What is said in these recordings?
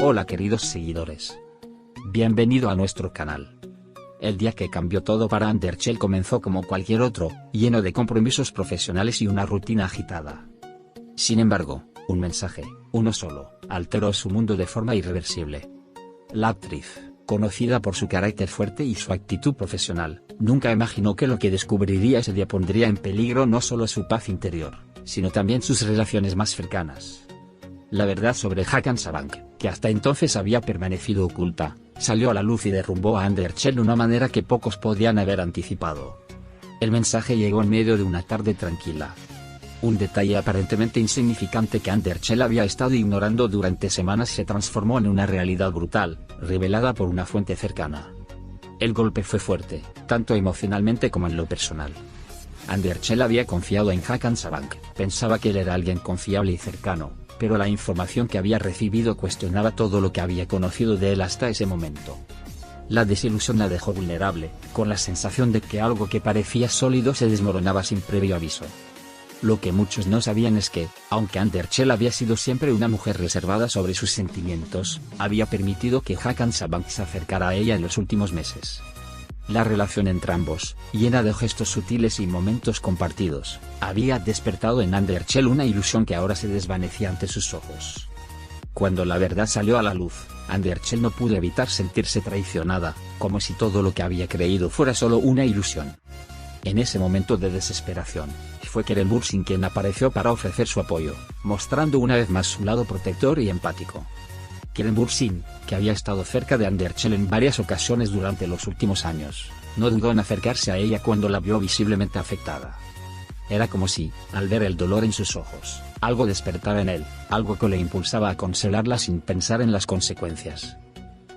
Hola queridos seguidores. Bienvenido a nuestro canal. El día que cambió todo para Underchell comenzó como cualquier otro, lleno de compromisos profesionales y una rutina agitada. Sin embargo, un mensaje, uno solo, alteró su mundo de forma irreversible. La actriz, conocida por su carácter fuerte y su actitud profesional, nunca imaginó que lo que descubriría ese día pondría en peligro no solo su paz interior, sino también sus relaciones más cercanas. La verdad sobre Hakan Sabank, que hasta entonces había permanecido oculta, salió a la luz y derrumbó a Underchell de una manera que pocos podían haber anticipado. El mensaje llegó en medio de una tarde tranquila. Un detalle aparentemente insignificante que Underchell había estado ignorando durante semanas se transformó en una realidad brutal, revelada por una fuente cercana. El golpe fue fuerte, tanto emocionalmente como en lo personal. Underchell había confiado en Hakan Sabank, pensaba que él era alguien confiable y cercano, pero la información que había recibido cuestionaba todo lo que había conocido de él hasta ese momento. La desilusión la dejó vulnerable, con la sensación de que algo que parecía sólido se desmoronaba sin previo aviso. Lo que muchos no sabían es que, aunque Underchell había sido siempre una mujer reservada sobre sus sentimientos, había permitido que Hakan Sabank se acercara a ella en los últimos meses. La relación entre ambos, llena de gestos sutiles y momentos compartidos, había despertado en Underchell una ilusión que ahora se desvanecía ante sus ojos. Cuando la verdad salió a la luz, Underchell no pudo evitar sentirse traicionada, como si todo lo que había creído fuera solo una ilusión. En ese momento de desesperación, fue Keren Bursin quien apareció para ofrecer su apoyo, mostrando una vez más su lado protector y empático. Keren Bursin, que había estado cerca de Underchell en varias ocasiones durante los últimos años, no dudó en acercarse a ella cuando la vio visiblemente afectada. Era como si, al ver el dolor en sus ojos, algo despertara en él, algo que le impulsaba a consolarla sin pensar en las consecuencias.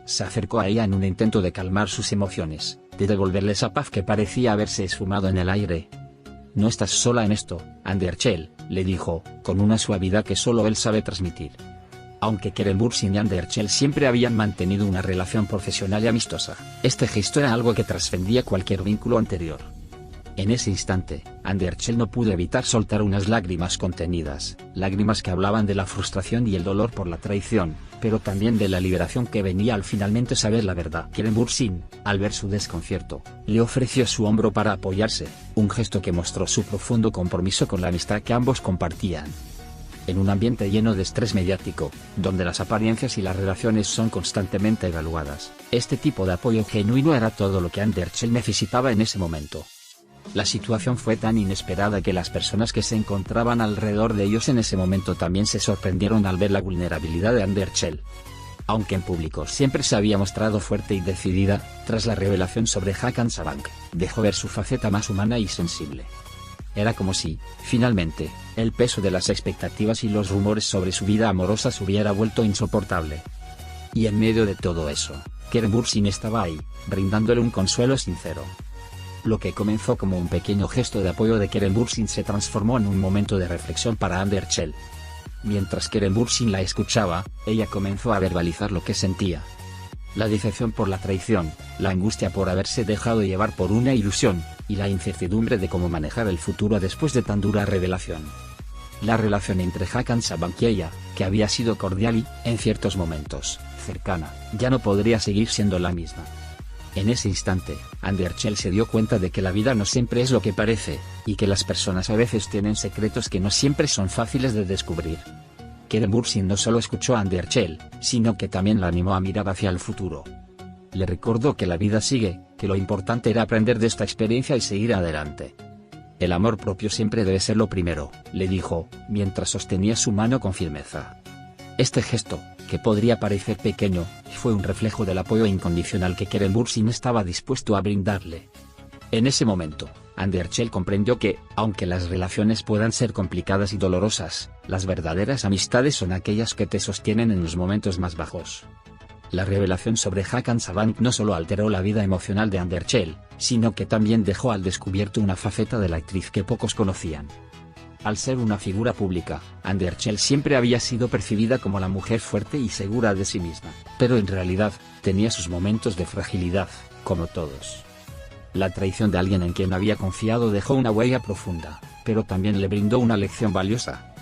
Se acercó a ella en un intento de calmar sus emociones, de devolverle esa paz que parecía haberse esfumado en el aire. «No estás sola en esto, Underchell», le dijo, con una suavidad que solo él sabe transmitir. Aunque Keren Bursin y Underchell siempre habían mantenido una relación profesional y amistosa, este gesto era algo que trascendía cualquier vínculo anterior. En ese instante, Underchell no pudo evitar soltar unas lágrimas contenidas, lágrimas que hablaban de la frustración y el dolor por la traición, pero también de la liberación que venía al finalmente saber la verdad. Keren Bursin, al ver su desconcierto, le ofreció su hombro para apoyarse, un gesto que mostró su profundo compromiso con la amistad que ambos compartían. En un ambiente lleno de estrés mediático, donde las apariencias y las relaciones son constantemente evaluadas, este tipo de apoyo genuino era todo lo que Underchell necesitaba en ese momento. La situación fue tan inesperada que las personas que se encontraban alrededor de ellos en ese momento también se sorprendieron al ver la vulnerabilidad de Underchell. Aunque en público siempre se había mostrado fuerte y decidida, tras la revelación sobre Hakan Sabank, dejó ver su faceta más humana y sensible. Era como si, finalmente, el peso de las expectativas y los rumores sobre su vida amorosa se hubiera vuelto insoportable. Y en medio de todo eso, Keren Bursin estaba ahí, brindándole un consuelo sincero. Lo que comenzó como un pequeño gesto de apoyo de Keren Bursin se transformó en un momento de reflexión para Underchell. Mientras Keren Bursin la escuchaba, ella comenzó a verbalizar lo que sentía. La decepción por la traición, la angustia por haberse dejado llevar por una ilusión, y la incertidumbre de cómo manejar el futuro después de tan dura revelación. La relación entre Hakan Sabank y ella, que había sido cordial y, en ciertos momentos, cercana, ya no podría seguir siendo la misma. En ese instante, Underchell se dio cuenta de que la vida no siempre es lo que parece, y que las personas a veces tienen secretos que no siempre son fáciles de descubrir. Keren Bursin no solo escuchó a Underchell, sino que también la animó a mirar hacia el futuro. Le recordó que la vida sigue, que lo importante era aprender de esta experiencia y seguir adelante. El amor propio siempre debe ser lo primero, le dijo, mientras sostenía su mano con firmeza. Este gesto, que podría parecer pequeño, fue un reflejo del apoyo incondicional que Keren Bursin estaba dispuesto a brindarle. En ese momento, Underchell comprendió que, aunque las relaciones puedan ser complicadas y dolorosas, las verdaderas amistades son aquellas que te sostienen en los momentos más bajos. La revelación sobre Hakan Sabank no solo alteró la vida emocional de Underchell, sino que también dejó al descubierto una faceta de la actriz que pocos conocían. Al ser una figura pública, Underchell siempre había sido percibida como la mujer fuerte y segura de sí misma, pero en realidad, tenía sus momentos de fragilidad, como todos. La traición de alguien en quien había confiado dejó una huella profunda, pero también le brindó una lección valiosa.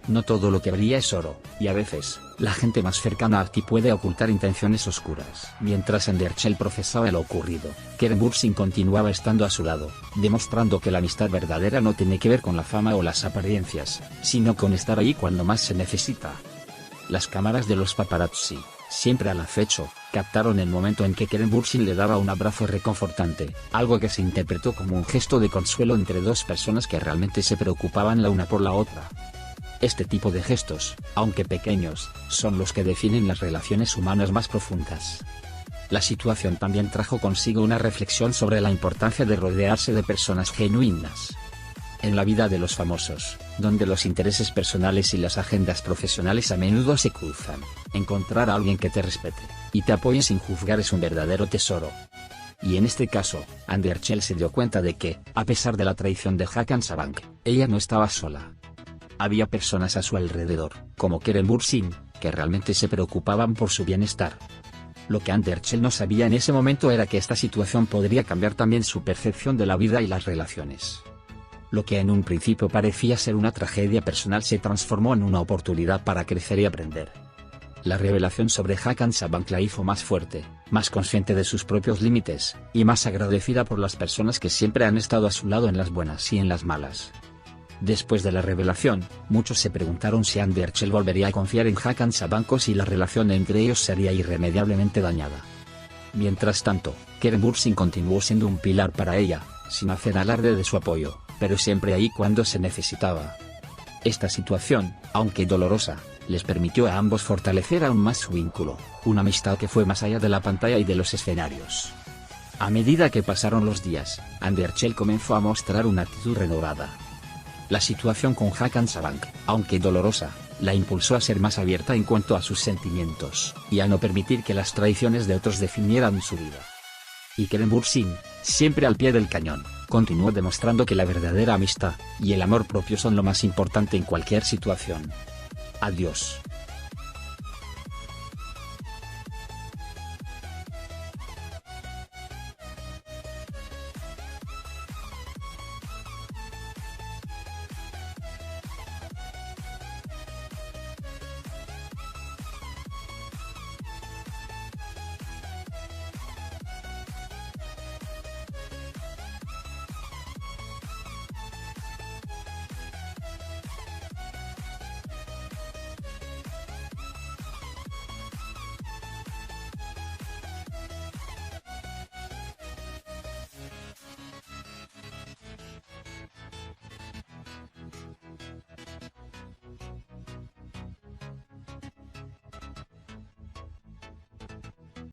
No todo lo que brilla es oro, y a veces, la gente más cercana a ti puede ocultar intenciones oscuras. Mientras Underchell procesaba lo ocurrido, Keren Bursin continuaba estando a su lado, demostrando que la amistad verdadera no tiene que ver con la fama o las apariencias, sino con estar ahí cuando más se necesita. Las cámaras de los paparazzi, siempre al acecho, captaron el momento en que Keren Bursin le daba un abrazo reconfortante, algo que se interpretó como un gesto de consuelo entre dos personas que realmente se preocupaban la una por la otra. Este tipo de gestos, aunque pequeños, son los que definen las relaciones humanas más profundas. La situación también trajo consigo una reflexión sobre la importancia de rodearse de personas genuinas. En la vida de los famosos, donde los intereses personales y las agendas profesionales a menudo se cruzan, encontrar a alguien que te respete y te apoye sin juzgar es un verdadero tesoro. Y en este caso, Underchell se dio cuenta de que, a pesar de la traición de Hakan Sabank, ella no estaba sola. Había personas a su alrededor, como Keren Bursin, que realmente se preocupaban por su bienestar. Lo que Underchell no sabía en ese momento era que esta situación podría cambiar también su percepción de la vida y las relaciones. Lo que en un principio parecía ser una tragedia personal se transformó en una oportunidad para crecer y aprender. La revelación sobre Hakan Sabank la hizo más fuerte, más consciente de sus propios límites, y más agradecida por las personas que siempre han estado a su lado en las buenas y en las malas. Después de la revelación, muchos se preguntaron si Underchell volvería a confiar en Hakan Sabank o si la relación entre ellos sería irremediablemente dañada. Mientras tanto, Keren Bursin continuó siendo un pilar para ella, sin hacer alarde de su apoyo, pero siempre ahí cuando se necesitaba. Esta situación, aunque dolorosa, les permitió a ambos fortalecer aún más su vínculo, una amistad que fue más allá de la pantalla y de los escenarios. A medida que pasaron los días, Underchell comenzó a mostrar una actitud renovada. La situación con Hakan Sabank, aunque dolorosa, la impulsó a ser más abierta en cuanto a sus sentimientos, y a no permitir que las traiciones de otros definieran su vida. Y Keren Bursin, siempre al pie del cañón, continuó demostrando que la verdadera amistad y el amor propio son lo más importante en cualquier situación. Adiós.